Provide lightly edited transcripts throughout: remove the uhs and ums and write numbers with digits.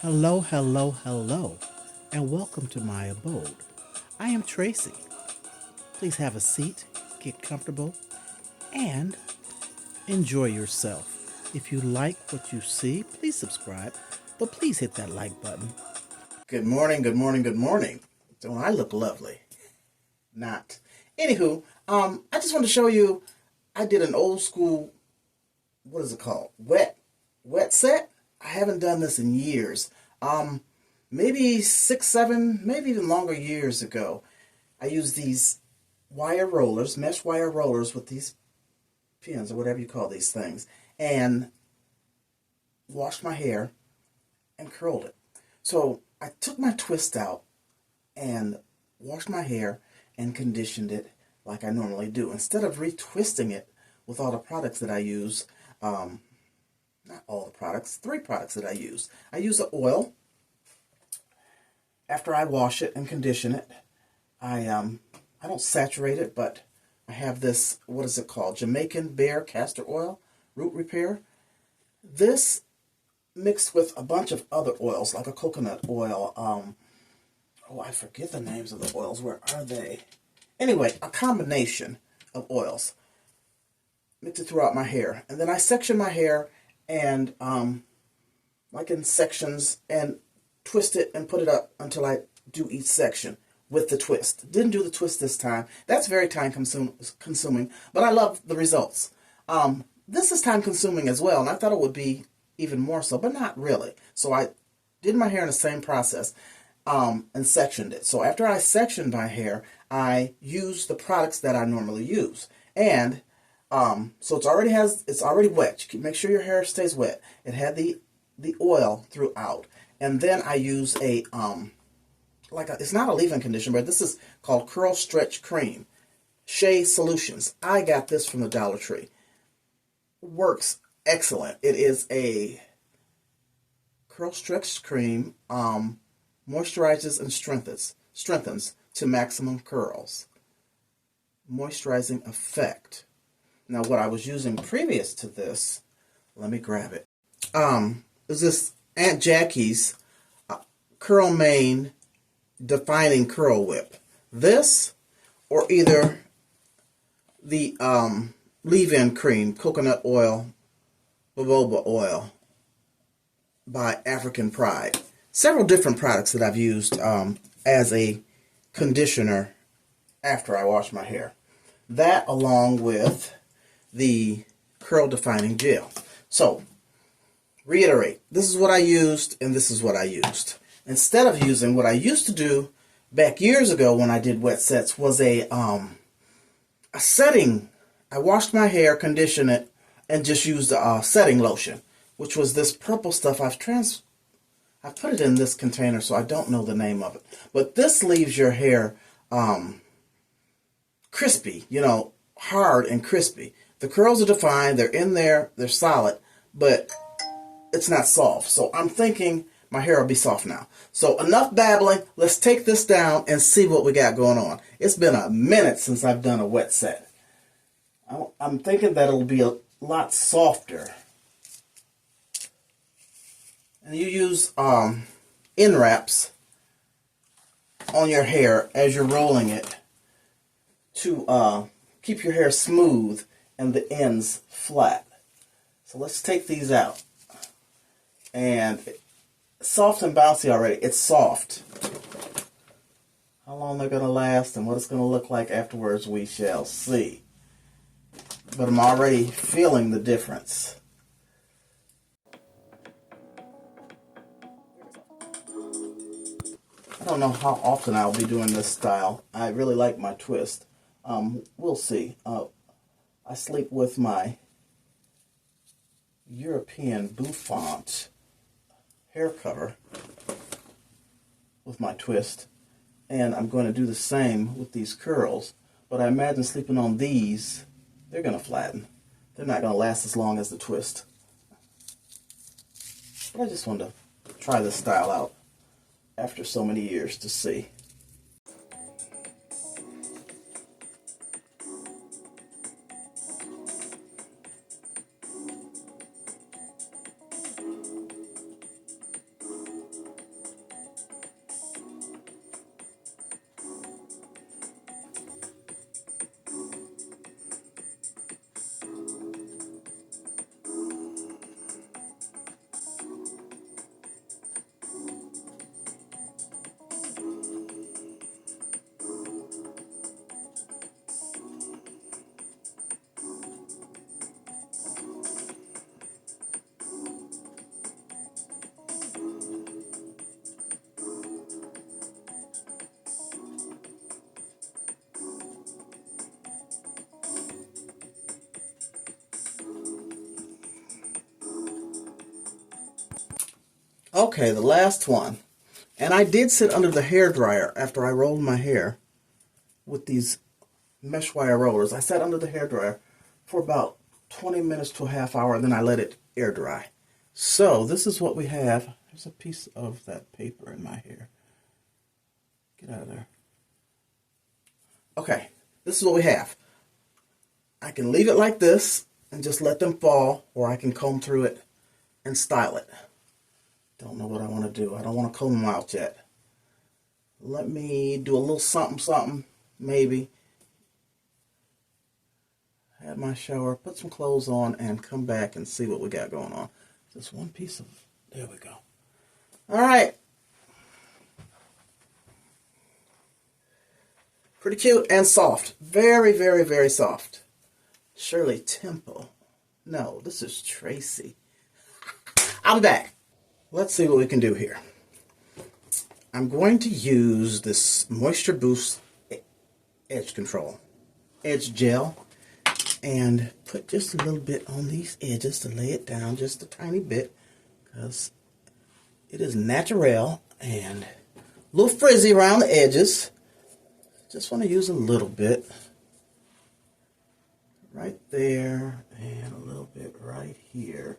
Hello, hello, hello, and welcome to my abode. I am Tracy. Please have a seat, get comfortable, and enjoy yourself. If you like what you see, please subscribe, but please hit that like button. Good morning, good morning, good morning. Don't I look lovely? Not. Anywho, I just want to show you, I did an old school, what is it called? Wet set? I haven't done this in years. Maybe 6, 7, maybe even longer years ago. I used these wire rollers, mesh wire rollers with these pins or whatever you call these things, and washed my hair and curled it. So I took my twist out and washed my hair and conditioned it like I normally do. Instead of retwisting it with all the products that I use, not all the products, 3 products that I use. I use the oil. After I wash it and condition it, I don't saturate it, but I have this, what is it called? Jamaican Bear Castor Oil, Root Repair. This mixed with a bunch of other oils, like a coconut oil. I forget the names of the oils. Where are they? Anyway, a combination of oils. Mix it throughout my hair. And then I section my hair and, like in sections, and twist it and put it up until I do each section with the twist. Didn't do the twist this time. That's very time consuming, but I love the results. This is time consuming as well, and I thought it would be even more so, but not really. So I did my hair in the same process, and sectioned it. So after I sectioned my hair, I used the products that I normally use. And so it's already wet. You make sure your hair stays wet. It had the oil throughout. And then I use it's not a leave-in conditioner, but this is called Curl Stretch Cream. Shea Solutions. I got this from the Dollar Tree. Works excellent. It is a curl stretch cream, moisturizes and strengthens to maximum curls. Moisturizing effect. Now what I was using previous to this, let me grab it. Is this Aunt Jackie's Curl Mane Defining Curl Whip. This, or either the leave-in cream, coconut oil, jojoba oil by African Pride. Several different products that I've used as a conditioner after I wash my hair. That along with the curl defining gel. So, reiterate, this is what I used and this is what I used. Instead of using what I used to do back years ago when I did wet sets was a setting. I washed my hair, conditioned it, and just used a setting lotion, which was this purple stuff. I've put it in this container, so I don't know the name of it. But this leaves your hair crispy, hard and crispy. The curls are defined, they're in there, they're solid, but it's not soft. So I'm thinking my hair will be soft now. So enough babbling. Let's take this down and see what we got going on. It's been a minute since I've done a wet set. I'm thinking that it'll be a lot softer. And you use end wraps on your hair as you're rolling it to keep your hair smooth and the ends flat. So let's take these out. And soft and bouncy already. It's soft. How long they're going to last and what it's going to look like afterwards, we shall see. But I'm already feeling the difference. I don't know how often I'll be doing this style. I really like my twist. We'll see. I sleep with my European bouffant hair cover with my twist, and I'm going to do the same with these curls, but I imagine sleeping on these, they're going to flatten. They're not going to last as long as the twist. But I just wanted to try this style out after so many years to see. Okay, the last one. And I did sit under the hair dryer after I rolled my hair with these mesh wire rollers. I sat under the hair dryer for about 20 minutes to a half hour, and then I let it air dry. So this is what we have. There's a piece of that paper in my hair. Get out of there. Okay, this is what we have. I can leave it like this and just let them fall, or I can comb through it and style it. Don't know what I want to do. I don't want to comb them out yet. Let me do a little something, something, maybe. Have my shower, put some clothes on, and come back and see what we got going on. Just one piece of, there we go. All right. Pretty cute and soft. Very, very, very soft. Shirley Temple. No, this is Tracy. I'm back. Let's see what we can do here. I'm going to use this Moisture Boost Edge Control, Edge Gel, and put just a little bit on these edges to lay it down just a tiny bit, because it is natural and a little frizzy around the edges. Just want to use a little bit right there and a little bit right here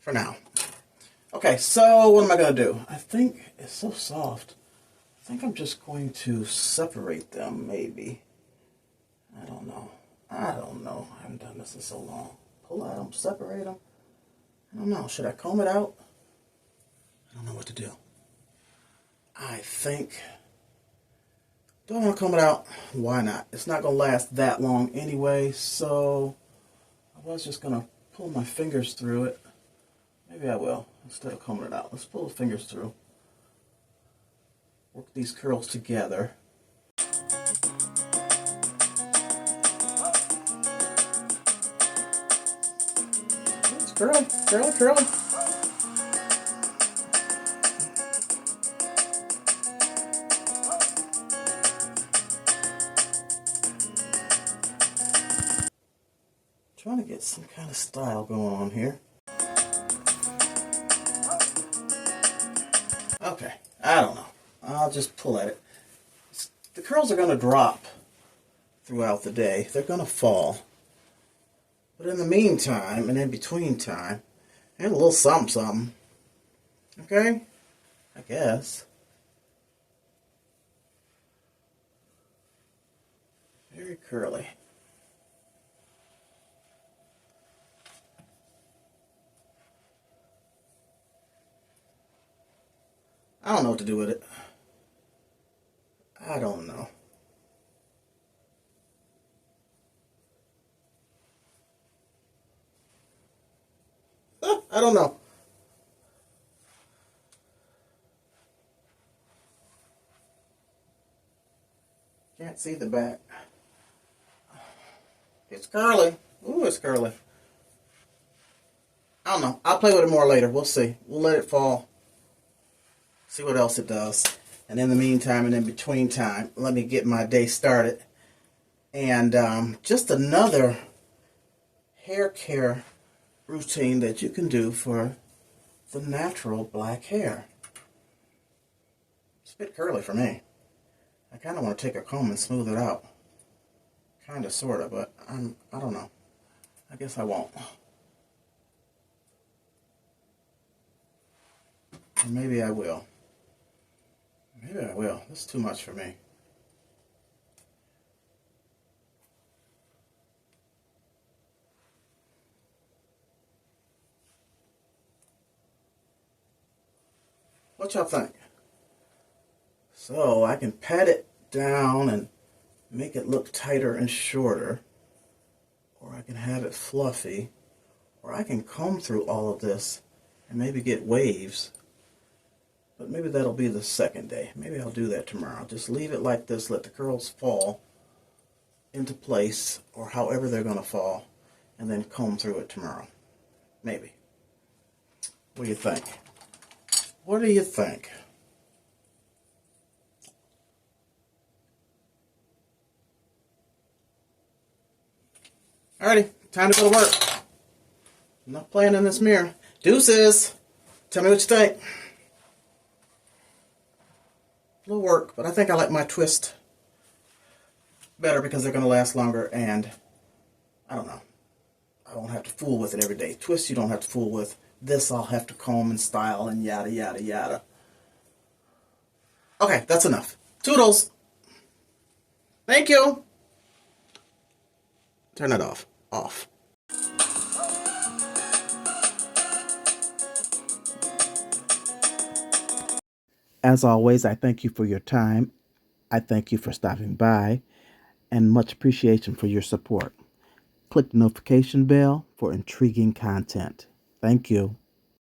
for now. Okay, so what am I going to do? I think it's so soft. I think I'm just going to separate them, maybe. I don't know. I haven't done this in so long. Pull out them, separate them. I don't know. Should I comb it out? I don't know what to do. I think, do I want to comb it out? Why not? It's not going to last that long anyway, so I was just going to pull my fingers through it. Maybe I will, instead of combing it out. Let's pull the fingers through. Work these curls together. It's curly, curly, curly. Trying to get some kind of style going on here. Okay, I don't know. I'll just pull at it. The curls are going to drop throughout the day. They're going to fall. But in the meantime, and in between time, and a little something, something. Okay? I guess. Very curly. I don't know what to do with it. I don't know. I don't know. Can't see the back. It's curly. Ooh, it's curly. I don't know. I'll play with it more later. We'll see. We'll let it fall. See what else it does. And in the meantime and in between time, let me get my day started. And just another hair care routine that you can do for the natural black hair. It's a bit curly for me. I kind of want to take a comb and smooth it out. Kind of, sort of, but I don't know. I guess I won't. Or maybe I will. Maybe I will. This is too much for me. What y'all think? So I can pat it down and make it look tighter and shorter, or I can have it fluffy, or I can comb through all of this and maybe get waves. But maybe that'll be the second day. Maybe I'll do that tomorrow. Just leave it like this, let the curls fall into place, or however they're going to fall, and then comb through it tomorrow. Maybe. What do you think? What do you think? Alrighty, time to go to work. I'm not playing in this mirror. Deuces. Tell me what you think. A little work, but I think I like my twist better because they're going to last longer, and I don't know. I don't have to fool with it every day. Twist you don't have to fool with. This I'll have to comb and style and yada, yada, yada. Okay, that's enough. Toodles. Thank you. Turn that off. Off. As always, I thank you for your time. I thank you for stopping by, and much appreciation for your support. Click the notification bell for intriguing content. Thank you.